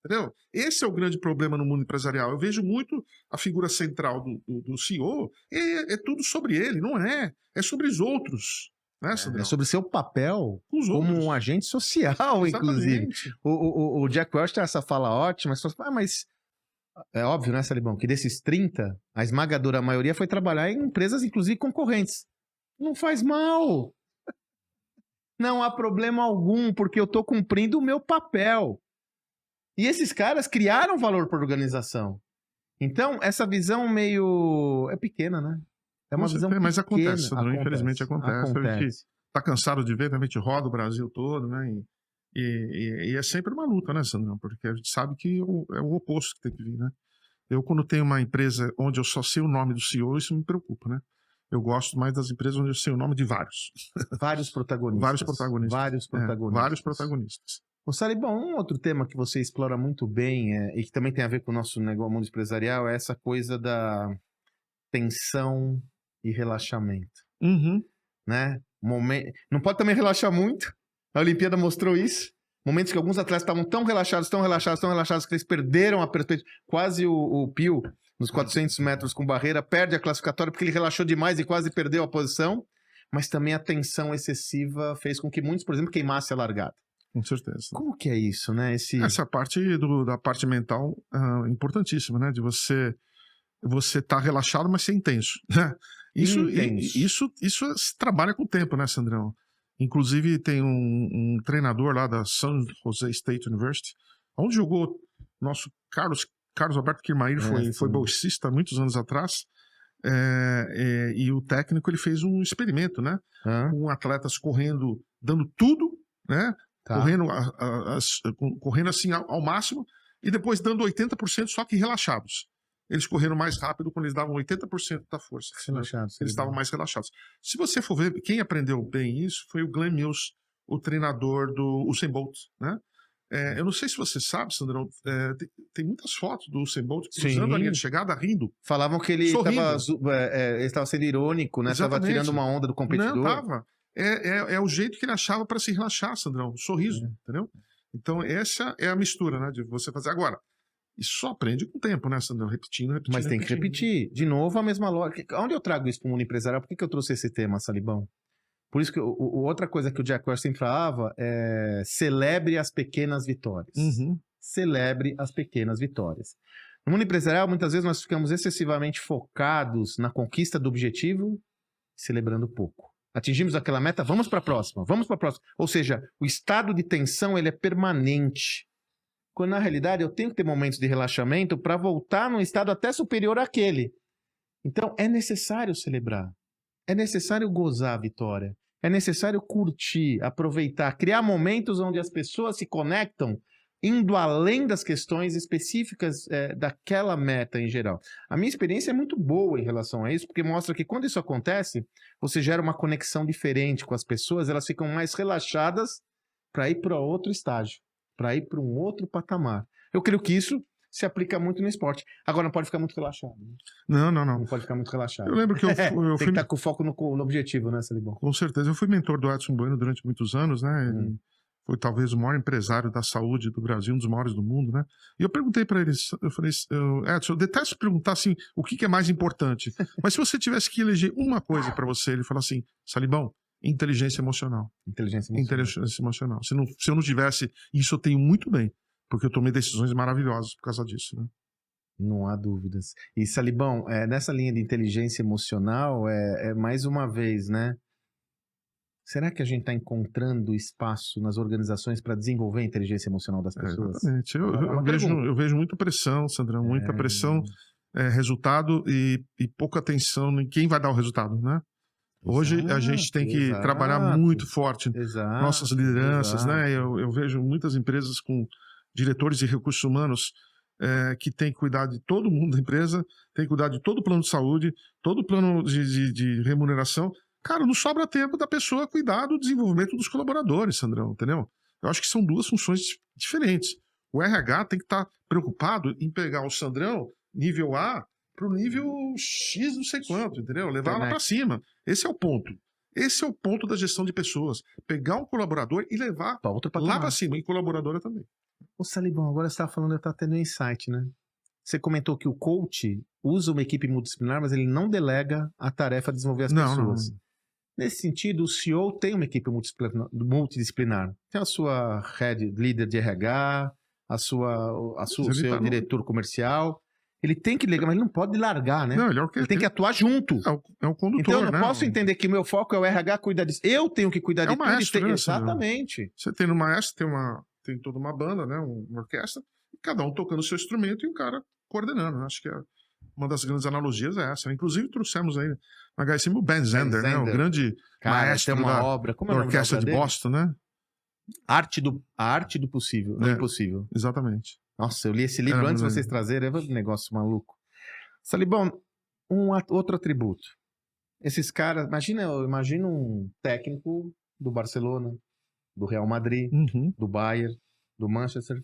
Entendeu? Esse é o grande problema no mundo empresarial. Eu vejo muito a figura central do CEO, é tudo sobre ele, não é? É sobre os outros. Né, é sobre o seu papel como um agente social, inclusive. O Jack Welch tem essa fala ótima, mas é óbvio, né, Salibão, que desses 30, a esmagadora maioria foi trabalhar em empresas, inclusive concorrentes. Não faz mal. Não há problema algum, porque eu estou cumprindo o meu papel. E esses caras criaram valor para a organização. Então, essa visão meio... é pequena, né? É uma visão pequena. Mas acontece, infelizmente acontece. A gente tá cansado de ver, a gente roda o Brasil todo, né? E é sempre uma luta, né, Sandrão? Porque a gente sabe que é o oposto que tem que vir, né? Eu, quando tenho uma empresa onde eu só sei o nome do CEO, isso me preocupa, né? Eu gosto mais das empresas onde eu sei o nome de vários. Vários protagonistas. Vários protagonistas. Ô, Salibão, um outro tema que você explora muito bem e que também tem a ver com o nosso negócio, mundo empresarial, é essa coisa da tensão e relaxamento. Né? Não pode também relaxar muito. A Olimpíada mostrou isso. Momentos que alguns atletas estavam tão relaxados que eles perderam a perspectiva. Quase o Pio, nos 400 metros com barreira, perde a classificatória porque ele relaxou demais e quase perdeu a posição. Mas também a tensão excessiva fez com que muitos, por exemplo, queimassem a largada. Com certeza. Como que é isso, né? Essa parte da parte mental importantíssima, né? De você tá relaxado, mas ser intenso, né? Isso se trabalha com o tempo, né, Sandrão? Inclusive tem um treinador lá da San Jose State University, onde jogou nosso Carlos Alberto Quirmair, foi bolsista há muitos anos atrás. E o técnico ele fez um experimento, né? Hã? Com atletas correndo, dando tudo, né? Tá. Correndo assim ao máximo e depois dando 80% só que relaxados. Eles correram mais rápido quando eles davam 80% da força. Relaxados. Eles estavam mais relaxados. Se você for ver, quem aprendeu bem isso foi o Glenn Mills, o treinador do Usain Bolt, né? Eu não sei se você sabe, Sandrão, tem muitas fotos do Usain Bolt cruzando a linha de chegada, rindo. Falavam que ele estava sendo irônico, né? Estava tirando uma onda do competidor. Não, tava. É o jeito que ele achava para se relaxar, Sandrão. O sorriso, entendeu? Então, essa é a mistura, né? De você fazer. Agora, isso só aprende com o tempo, né, Sandrão? Repetindo. Mas tem que repetir. De novo, a mesma lógica. Onde eu trago isso para o mundo empresarial? Por que eu trouxe esse tema, Salibão? Por isso que outra coisa que o Jack Welch sempre falava é celebre as pequenas vitórias. Celebre as pequenas vitórias. No mundo empresarial, muitas vezes nós ficamos excessivamente focados na conquista do objetivo, celebrando pouco. Atingimos aquela meta, vamos para a próxima, vamos para a próxima. Ou seja, o estado de tensão ele é permanente. Quando na realidade eu tenho que ter momentos de relaxamento para voltar num estado até superior àquele. Então é necessário celebrar. É necessário gozar a vitória. É necessário curtir, aproveitar, criar momentos onde as pessoas se conectam, indo além das questões específicas daquela meta em geral. A minha experiência é muito boa em relação a isso, porque mostra que quando isso acontece, você gera uma conexão diferente com as pessoas, elas ficam mais relaxadas para ir para outro estágio, para ir para um outro patamar. Eu creio que isso se aplica muito no esporte. Agora não pode ficar muito relaxado. Né? Não. Não pode ficar muito relaxado. Eu lembro que eu Tem que estar com foco no objetivo, né, Salibão? Com certeza. Eu fui mentor do Edson Bueno durante muitos anos, né? Foi talvez o maior empresário da saúde do Brasil, um dos maiores do mundo, né? E eu perguntei para ele, eu falei, Edson, eu detesto perguntar assim, o que é mais importante. Mas se você tivesse que eleger uma coisa para você, ele falou assim, Salibão, inteligência emocional. Inteligência emocional. Se eu não tivesse, isso eu tenho muito bem. Porque eu tomei decisões maravilhosas por causa disso, né? Não há dúvidas. E, Salibão, nessa linha de inteligência emocional, mais uma vez, né? Será que a gente está encontrando espaço nas organizações para desenvolver a inteligência emocional das pessoas? Exatamente. Eu vejo muita pressão, Sandrão, muita pressão, resultado e pouca atenção em quem vai dar o resultado, né? Hoje a gente tem que trabalhar muito forte nossas lideranças, né? Eu vejo muitas empresas com diretores de recursos humanos que tem que cuidar de todo mundo da empresa, tem que cuidar de todo o plano de saúde, todo o plano de remuneração. Cara, não sobra tempo da pessoa cuidar do desenvolvimento dos colaboradores, Sandrão, entendeu? Eu acho que são duas funções diferentes. O RH tem que estar preocupado em pegar o Sandrão, nível A, para o nível X não sei quanto, entendeu? Levar lá para cima. Esse é o ponto. Esse é o ponto da gestão de pessoas. Pegar um colaborador e levar lá para cima, e colaboradora também. Ô, Salibão, agora você estava falando, eu estava tendo um insight, né? Você comentou que o coach usa uma equipe multidisciplinar, mas ele não delega a tarefa de desenvolver as pessoas. Não. Nesse sentido, o CEO tem uma equipe multidisciplinar. Tem a sua líder de RH, o seu diretor comercial. Ele tem que ligar, mas ele não pode largar, né? Não, ele tem que atuar junto. É o condutor, então eu não né? posso entender que o meu foco é o RH cuidar disso. Eu tenho que cuidar de tudo. Maestro, né? Exatamente. Você tem no maestro, tem toda uma banda, né? Uma orquestra, cada um tocando o seu instrumento e o cara coordenando. Acho que uma das grandes analogias é essa. Inclusive trouxemos aí na HSM o Ben Zander, né? O grande maestro da orquestra de Boston, né? A arte do possível, do impossível. Exatamente. Nossa, eu li esse livro antes de vocês trazerem, é um negócio maluco. Salibão, outro atributo. Esses caras, imagina um técnico do Barcelona, do Real Madrid, do Bayern, do Manchester.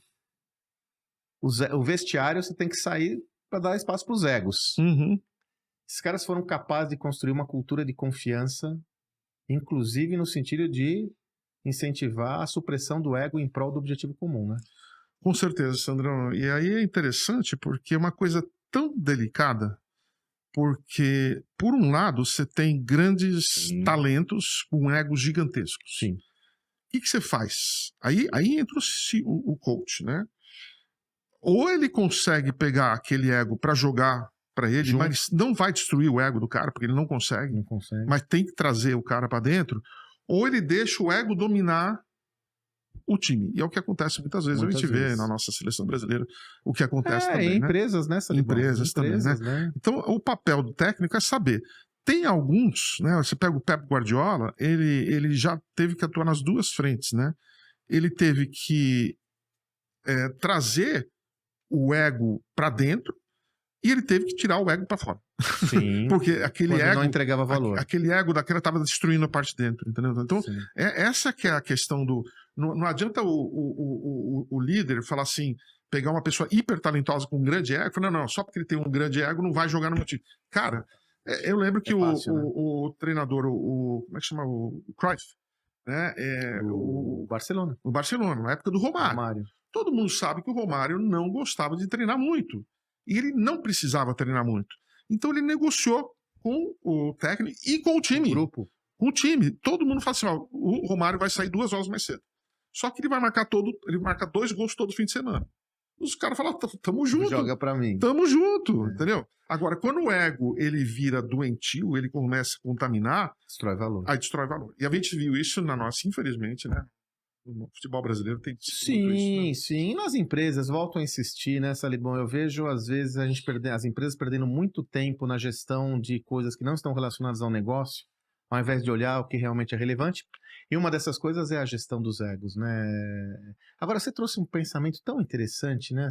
O vestiário você tem que sair para dar espaço para os egos. Esses caras foram capazes de construir uma cultura de confiança, inclusive no sentido de incentivar a supressão do ego em prol do objetivo comum, né? Com certeza, Sandrão. E aí é interessante porque é uma coisa tão delicada, porque, por um lado, você tem grandes talentos com egos gigantescos. Sim. O que você faz? Aí entra o coach, né? Ou ele consegue pegar aquele ego para jogar para ele, mas não vai destruir o ego do cara, porque ele não consegue. Mas tem que trazer o cara para dentro. Ou ele deixa o ego dominar o time. E é o que acontece muitas vezes. Muitas a gente vê vezes. na nossa seleção brasileira o que acontece Em também, né? empresas, né, Salibão? Empresas também, né? Então, o papel do técnico é saber. Tem alguns, né? Você pega o Pep Guardiola, ele já teve que atuar nas duas frentes, né? Ele teve que trazer o ego para dentro e ele teve que tirar o ego para fora. Sim. Porque aquele Quando ego não entregava valor. aquele ego daquela estava destruindo a parte de dentro, entendeu? Então, essa que é a questão do... Não adianta o líder falar assim, pegar uma pessoa hiper talentosa com um grande ego e falar, não, só porque ele tem um grande ego não vai jogar no meu time. Cara, eu lembro que fácil, né? o treinador, como é que chama? O Cruyff, né? O Barcelona. O Barcelona, na época do Romário. Todo mundo sabe que o Romário não gostava de treinar muito. E ele não precisava treinar muito. Então ele negociou com o técnico e com o time. O grupo. Com o time. Todo mundo fala assim, ó, o Romário vai sair 2 horas mais cedo. Só que ele marca 2 gols todo fim de semana. Os caras falam, tamo junto. Joga pra mim. Tamo junto, entendeu? Agora, quando o ego ele vira doentio, ele começa a contaminar, Destrói valor. aí destrói valor. E a gente viu isso na nossa, infelizmente, né? O futebol brasileiro tem Sim, isso, né? sim. E nas empresas, volto a insistir, né, Salibão? Eu vejo, às vezes, as empresas perdendo muito tempo na gestão de coisas que não estão relacionadas ao negócio, ao invés de olhar o que realmente é relevante. E uma dessas coisas é a gestão dos egos, né? Agora, você trouxe um pensamento tão interessante, né?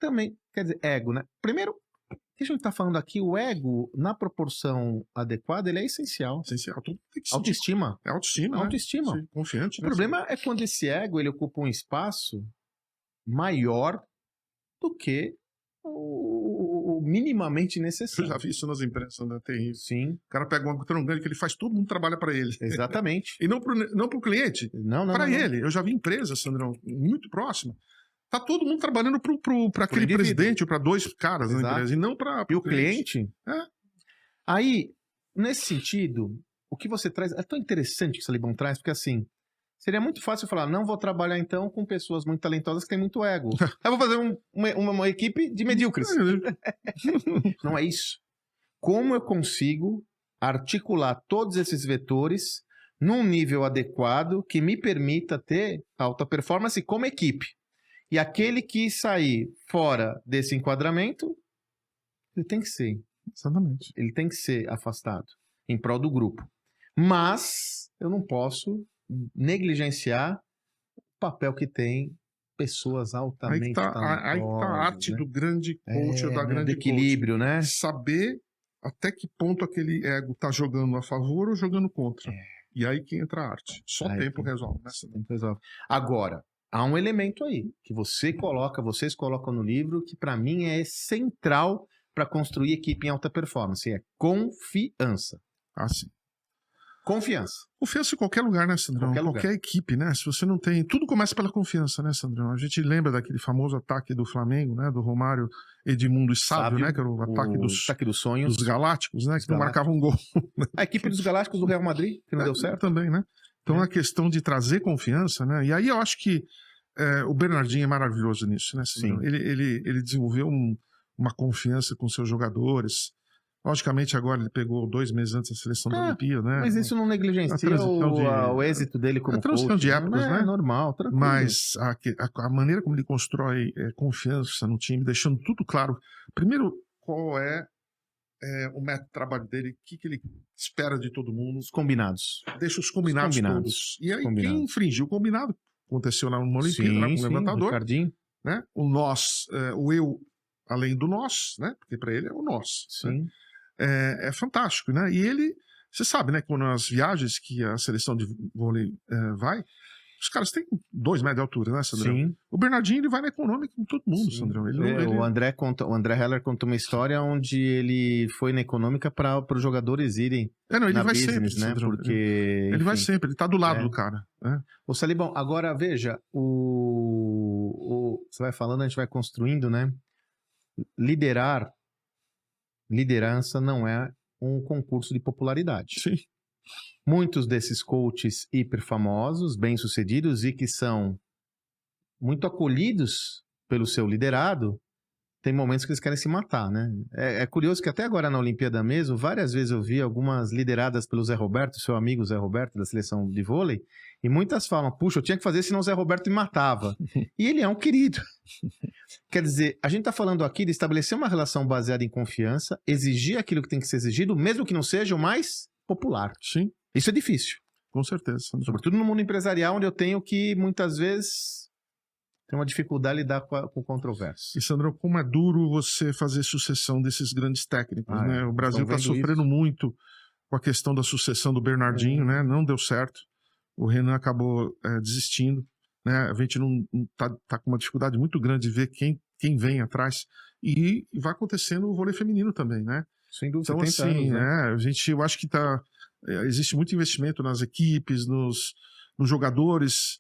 Também, quer dizer, ego, né? Primeiro, o que a gente está falando aqui, o ego, na proporção adequada, ele é essencial. Essencial. Tudo tem que Autoestima. É autoestima, Autoestima. Né? Sim, confiante. O problema é quando esse ego ele ocupa um espaço maior do que o minimamente necessário. Eu já vi isso nas empresas, né? Terrível. Sim. O cara pega um ego tão grande que ele faz todo mundo trabalha para ele. Exatamente. E não pro cliente. Não. Para ele. Eu já vi empresas, Sandrão, muito próximas. Tá todo mundo trabalhando para aquele presidente ou para 2 caras na empresa, e não para o cliente. É. Aí, nesse sentido, o que você traz é tão interessante que o Salibão traz, porque assim, seria muito fácil falar, não vou trabalhar então com pessoas muito talentosas que têm muito ego. Eu vou fazer uma equipe de medíocres. Não é isso. Como eu consigo articular todos esses vetores num nível adequado que me permita ter alta performance como equipe? E aquele que sair fora desse enquadramento, ele tem que ser. Exatamente. Ele tem que ser afastado em prol do grupo. Mas eu não posso negligenciar o papel que tem pessoas altamente talentosas. Aí que tá a arte, né? Do grande coach ou da grande equilíbrio, coach. Né? Saber até que ponto aquele ego tá jogando a favor ou jogando contra. E aí que entra a arte. Só tempo resolve. Né? Tempo resolve. Agora, há um elemento aí que vocês colocam no livro que para mim é central para construir equipe em alta performance. É confiança. Ah, sim. Confiança. Confiança em qualquer lugar, né, Sandrão? Qualquer equipe, né? Se você não tem... Tudo começa pela confiança, né, Sandrão? A gente lembra daquele famoso ataque do Flamengo, né? Do Romário, Edmundo e Sábio, né? Que era o ataque dos sonhos. Dos Galácticos, né? Que não marcavam um gol. A equipe dos Galácticos do Real Madrid, que não deu certo. Também, né? Então, a questão de trazer confiança, né? E aí eu acho que o Bernardinho é maravilhoso nisso, né, Sandrão? Ele desenvolveu uma confiança com seus jogadores. Logicamente, agora ele pegou 2 meses antes da seleção da Olimpíada, né? Mas isso não negligencia o êxito dele como coach. Transição de épocas, né? É normal, tranquilo. Mas a maneira como ele constrói confiança no time, deixando tudo claro. Primeiro, qual é o método de trabalho dele, o que ele espera de todo mundo. Os combinados. Deixa os combinados todos. E aí, quem infringiu o combinado, aconteceu na Olimpíada, né, com o levantador. Né? O nós, o eu além do nós, né? Porque para ele é o nós. Sim. Né? É fantástico, né? E ele, você sabe, né? Quando as viagens que a seleção de vôlei vai, os caras têm 2 metros de altura, né, Sandrão? Sim. O Bernardinho, ele vai na econômica com todo mundo, Sandrão. O André Heller contou uma história onde ele foi na econômica para os jogadores irem ele na vai business, sempre, né? Sandrão. Porque, ele vai sempre, ele tá do lado do cara. Né? Ô, Salibão, agora veja, você vai falando, a gente vai construindo, né? Liderança não é um concurso de popularidade. Sim. Muitos desses coaches hiper famosos, bem-sucedidos e que são muito acolhidos pelo seu liderado, tem momentos que eles querem se matar, né? É curioso que até agora na Olimpíada mesmo, várias vezes eu vi algumas lideradas pelo Zé Roberto, seu amigo Zé Roberto, da seleção de vôlei, e muitas falam, puxa, eu tinha que fazer senão o Zé Roberto me matava. E ele é um querido. Quer dizer, a gente tá falando aqui de estabelecer uma relação baseada em confiança, exigir aquilo que tem que ser exigido, mesmo que não seja o mais popular. Sim, Isso é difícil. com certeza. Sobretudo no mundo empresarial, onde eu tenho que, muitas vezes, ter uma dificuldade de lidar com controverso. E, Sandrão, como é duro você fazer sucessão desses grandes técnicos, né? O Brasil está sofrendo muito com a questão da sucessão do Bernardinho, né? Não deu certo. O Renan acabou desistindo, né? A gente não tá com uma dificuldade muito grande de ver quem vem atrás. E vai acontecendo o vôlei feminino também, né? Sem dúvida. Então, assim, anos, né? Eu acho que existe muito investimento nas equipes, nos jogadores,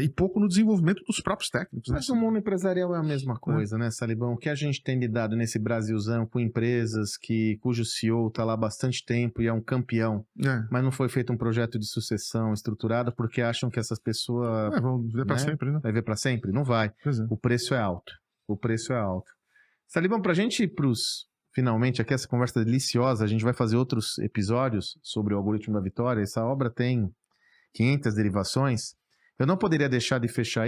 e pouco no desenvolvimento dos próprios técnicos. Mas o mundo empresarial é a mesma coisa, né, Salibão? O que a gente tem lidado nesse Brasilzão com empresas cujo CEO está lá há bastante tempo e é um campeão, mas não foi feito um projeto de sucessão estruturado porque acham que essas pessoas... vão viver para sempre, né? Vai viver para sempre? Não vai. O preço é alto. O preço é alto. Salibão, para a gente ir para os... Finalmente, aqui essa conversa deliciosa, a gente vai fazer outros episódios sobre o Algoritmo da Vitória. Essa obra tem 500 derivações. Eu não poderia deixar de fechar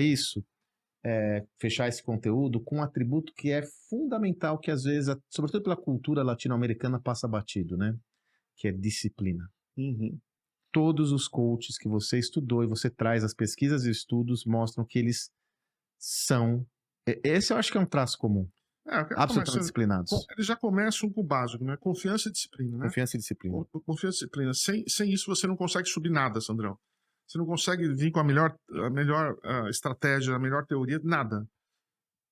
fechar esse conteúdo com um atributo que é fundamental, que às vezes, sobretudo pela cultura latino-americana, passa batido, né? Que é disciplina. Todos os coaches que você estudou e você traz, as pesquisas e estudos mostram que eles são... Esse eu acho que é um traço comum. Absolutamente disciplinados. Eles já começam com o básico, né? Confiança e disciplina, né? Confiança e disciplina. Confiança e disciplina. Sem isso você não consegue subir nada, Sandrão. Você não consegue vir com a melhor estratégia, a melhor teoria, nada.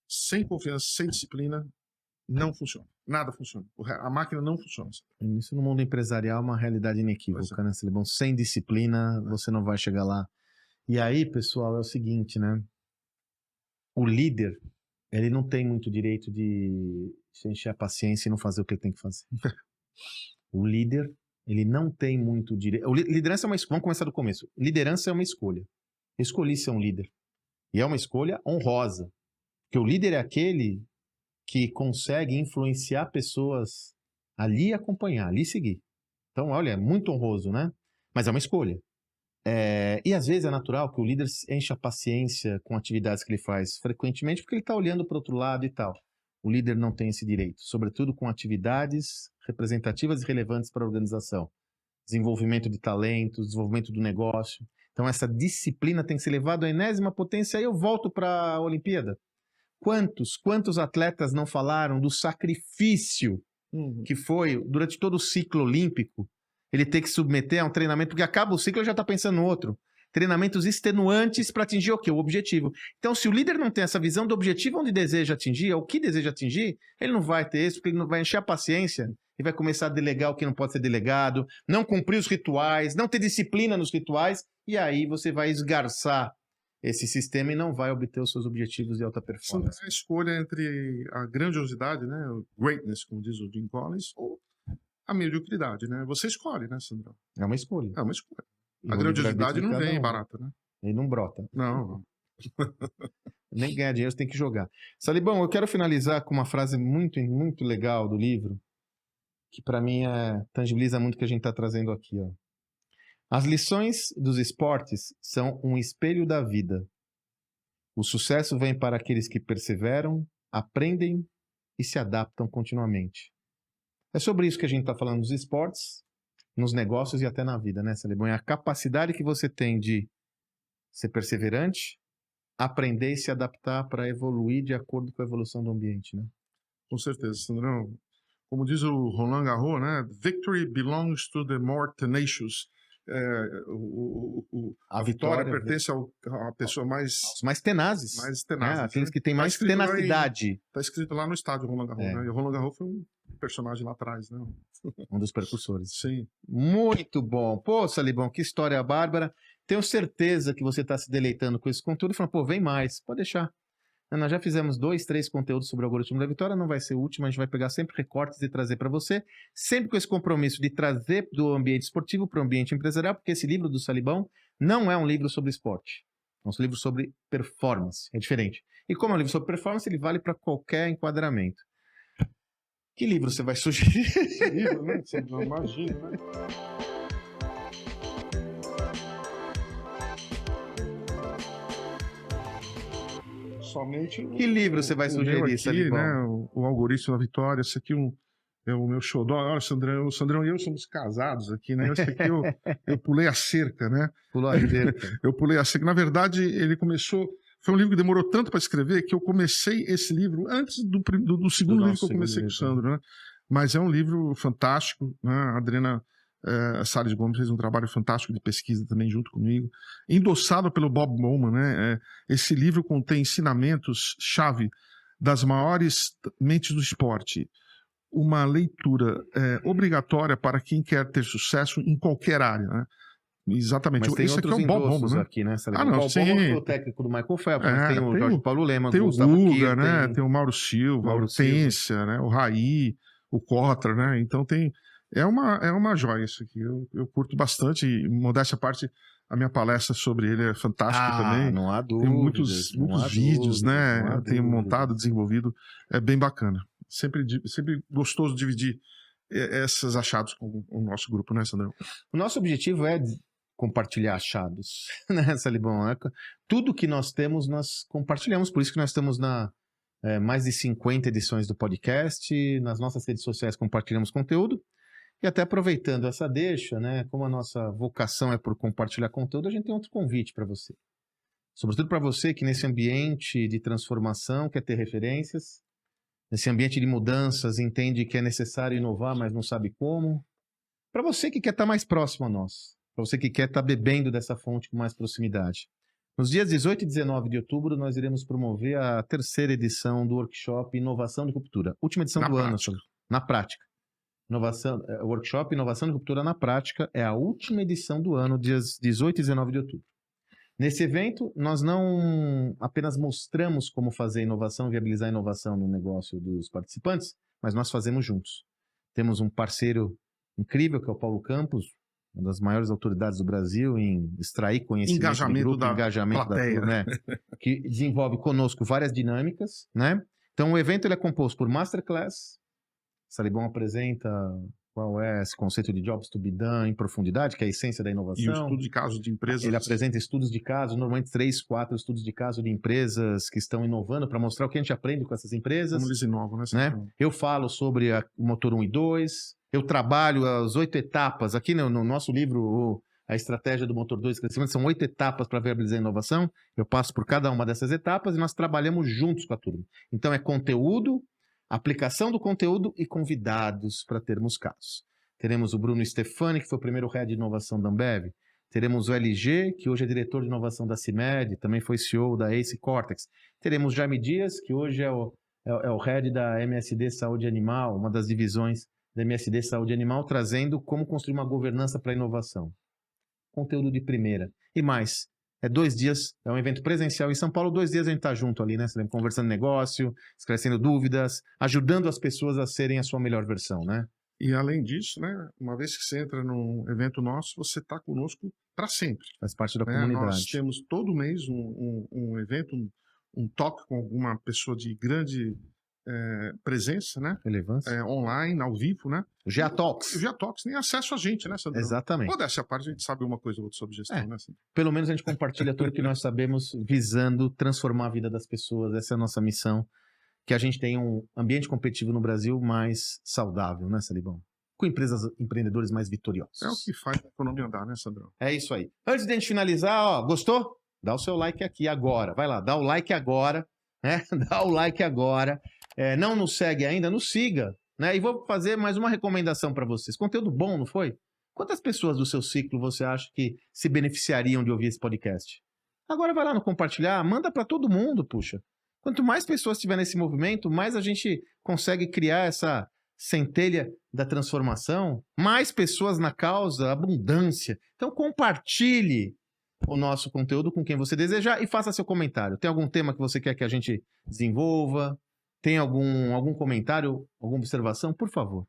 Sem confiança, sem disciplina, não funciona. Nada funciona. A máquina não funciona. Isso no mundo empresarial é uma realidade inequívoca, né, Salibão? Sem disciplina, você não vai chegar lá. E aí, pessoal, é o seguinte, né? O líder, ele não tem muito direito de se encher a paciência e não fazer o que ele tem que fazer. O líder... Ele não tem muito direito. Liderança é uma escolha. Vamos começar do começo. Liderança é uma escolha. Eu escolhi ser um líder. E é uma escolha honrosa. Porque o líder é aquele que consegue influenciar pessoas ali acompanhar, ali seguir. Então, olha, é muito honroso, né? Mas é uma escolha. E às vezes é natural que o líder enche a paciência com atividades que ele faz frequentemente porque ele está olhando para o outro lado e tal. O líder não tem esse direito, sobretudo com atividades representativas e relevantes para a organização. Desenvolvimento de talentos, desenvolvimento do negócio. Então essa disciplina tem que ser levada à enésima potência. Aí eu volto para a Olimpíada. Quantos atletas não falaram do sacrifício que foi, durante todo o ciclo olímpico, ele ter que submeter a um treinamento, porque acaba o ciclo e já está pensando no outro. Treinamentos extenuantes para atingir o quê? O objetivo. Então, se o líder não tem essa visão do objetivo onde deseja atingir, o que deseja atingir, ele não vai ter isso, porque ele não vai encher a paciência e vai começar a delegar o que não pode ser delegado, não cumprir os rituais, não ter disciplina nos rituais, e aí você vai esgarçar esse sistema e não vai obter os seus objetivos de alta performance. É a escolha entre a grandiosidade, né, o greatness, como diz o Jim Collins, ou a mediocridade, né? Você escolhe, né, Sandrão? É uma escolha. É uma escolha. A grandiosidade não vem barata, né? Ele não brota. Não. Nem ganhar dinheiro, você tem que jogar. Salibão, eu quero finalizar com uma frase muito, muito legal do livro, que para mim tangibiliza muito o que a gente está trazendo aqui. Ó. As lições dos esportes são um espelho da vida. O sucesso vem para aqueles que perseveram, aprendem e se adaptam continuamente. É sobre isso que a gente está falando nos esportes, nos negócios e até na vida, né, Salibão? É a capacidade que você tem de ser perseverante, aprender e se adaptar para evoluir de acordo com a evolução do ambiente, né? Com certeza, Sandrão. Como diz o Roland Garros, né? Victory belongs to the more tenacious. A vitória pertence à pessoa mais tenazes. Mais tenazes. Aqueles que têm mais tenacidade. Está escrito lá no estádio Roland Garros, né? E o Roland Garros foi um personagem lá atrás, né? Um dos precursores. Sim. Muito bom. Pô, Salibão, que história bárbara. Tenho certeza que você está se deleitando com esse conteúdo e falando, pô, vem mais. Pode deixar. Nós já fizemos 2, 3 conteúdos sobre o Algoritmo da Vitória, não vai ser o último, a gente vai pegar sempre recortes e trazer para você, sempre com esse compromisso de trazer do ambiente esportivo para o ambiente empresarial, porque esse livro do Salibão não é um livro sobre esporte, é um livro sobre performance, é diferente. E como é um livro sobre performance, ele vale para qualquer enquadramento. Que livro você vai sugerir? Que livro, né? Você não imagina, né? Somente Que livro você vai o meu sugerir, aqui, Salibão? né? O Algoritmo da Vitória. Esse aqui é o meu xodó. Olha, o Sandrão e eu somos casados aqui, né? Esse aqui eu pulei a cerca, né? Pulou a cerca. Eu pulei a cerca. Na verdade, ele começou... Foi um livro que demorou tanto para escrever que eu comecei esse livro antes do segundo livro que eu comecei com o Sandro, né? Mas é um livro fantástico, né? A Adriana Salles Gomes fez um trabalho fantástico de pesquisa também junto comigo, endossado pelo Bob Bowman, né? Esse livro contém ensinamentos-chave das maiores mentes do esporte. Uma leitura obrigatória para quem quer ter sucesso em qualquer área, né? Exatamente. Mas tem esse aqui é outros o Bob Bowman, né? aqui, né, Salibão? Ah, não, o Bob sim. Bowman foi o técnico do Michael Phelps, mas tem o Jorge Paulo Lema, tem o Gustavo Guga, Kirten, né? Tem o Mauro Silva, a Hortência, né? O Raí, o Cotra, né? Então é uma joia isso aqui. Eu curto bastante, e modéstia à parte, a minha palestra sobre ele é fantástica também. Não há dúvida. Tem muitos vídeos, né? Eu tenho montado, desenvolvido, é bem bacana. Sempre gostoso dividir esses achados com o nosso grupo, né, Sandrão? O nosso objetivo é compartilhar achados, né, Salibão? Tudo que nós temos, nós compartilhamos, por isso que nós estamos na mais de 50 edições do podcast, nas nossas redes sociais compartilhamos conteúdo, e até aproveitando essa deixa, né, como a nossa vocação é por compartilhar conteúdo, a gente tem outro convite para você. Sobretudo para você que nesse ambiente de transformação quer ter referências, nesse ambiente de mudanças entende que é necessário inovar, mas não sabe como. Para você que quer estar mais próximo a nós, para você que quer estar bebendo dessa fonte com mais proximidade. Nos dias 18 e 19 de outubro, nós iremos promover a 3ª edição do workshop Inovação de Ruptura. Última edição do ano, na prática. Workshop Inovação de Ruptura na Prática é a última edição do ano, dias 18 e 19 de outubro. Nesse evento, nós não apenas mostramos como fazer inovação, viabilizar a inovação no negócio dos participantes, mas nós fazemos juntos. Temos um parceiro incrível, que é o Paulo Campos, uma das maiores autoridades do Brasil em extrair conhecimento engajamento da plateia, né? Que desenvolve conosco várias dinâmicas, né? Então, o evento ele é composto por masterclass. Salibão apresenta qual é esse conceito de jobs to be done em profundidade, que é a essência da inovação. E o estudo de caso de empresas. Ele apresenta estudos de caso, normalmente 3, 4 estudos de caso de empresas que estão inovando para mostrar o que a gente aprende com essas empresas. Como eles inovam, né? Eu falo sobre o motor 1 e 2, eu trabalho as 8 etapas, aqui no nosso livro, A Estratégia do Motor 2 de Crescimento, são 8 etapas para viabilizar a inovação, eu passo por cada uma dessas etapas e nós trabalhamos juntos com a turma. Então é conteúdo, aplicação do conteúdo e convidados para termos casos. Teremos o Bruno Stefani, que foi o primeiro head de inovação da Ambev. Teremos o LG, que hoje é diretor de inovação da CIMED, também foi CEO da Ace Cortex. Teremos o Jaime Dias, que hoje é o head da MSD Saúde Animal, uma das divisões da MSD Saúde Animal, trazendo como construir uma governança para a inovação. Conteúdo de primeira. E mais, 2 dias, é um evento presencial em São Paulo, 2 dias a gente está junto ali, né? Conversando negócio, esclarecendo dúvidas, ajudando as pessoas a serem a sua melhor versão, né? E além disso, né, uma vez que você entra num evento nosso, você está conosco para sempre. Faz parte da comunidade. Nós temos todo mês um evento, um talk com alguma pessoa de grande presença, né? Relevância. Online, ao vivo, né? O GA Talks. O GA Talks nem acesso a gente, né, Sandro? Exatamente. Ou dessa parte a gente sabe uma coisa ou outra sobre gestão, né, Sandro? Pelo menos a gente compartilha tudo que nós sabemos visando transformar a vida das pessoas. Essa é a nossa missão. Que a gente tenha um ambiente competitivo no Brasil mais saudável, né, Salibão? Com empreendedores mais vitoriosos. É o que faz a economia andar, né, Sandrão? É isso aí. Antes de a gente finalizar, gostou? Dá o seu like aqui agora. Vai lá, dá o like agora, né? Dá o like agora. Não nos segue ainda? Nos siga, né? E vou fazer mais uma recomendação para vocês. Conteúdo bom, não foi? Quantas pessoas do seu ciclo você acha que se beneficiariam de ouvir esse podcast? Agora vai lá no compartilhar, manda para todo mundo, puxa. Quanto mais pessoas tiver nesse movimento, mais a gente consegue criar essa centelha da transformação, mais pessoas na causa, abundância. Então compartilhe o nosso conteúdo com quem você desejar e faça seu comentário. Tem algum tema que você quer que a gente desenvolva? Tem algum comentário, alguma observação? Por favor.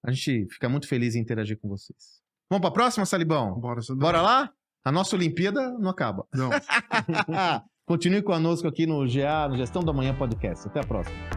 A gente fica muito feliz em interagir com vocês. Vamos para a próxima, Salibão? Bora, Sandrão. Bora lá? A nossa Olimpíada não acaba. Não. Continue conosco aqui no GA, no Gestão da Manhã Podcast. Até a próxima.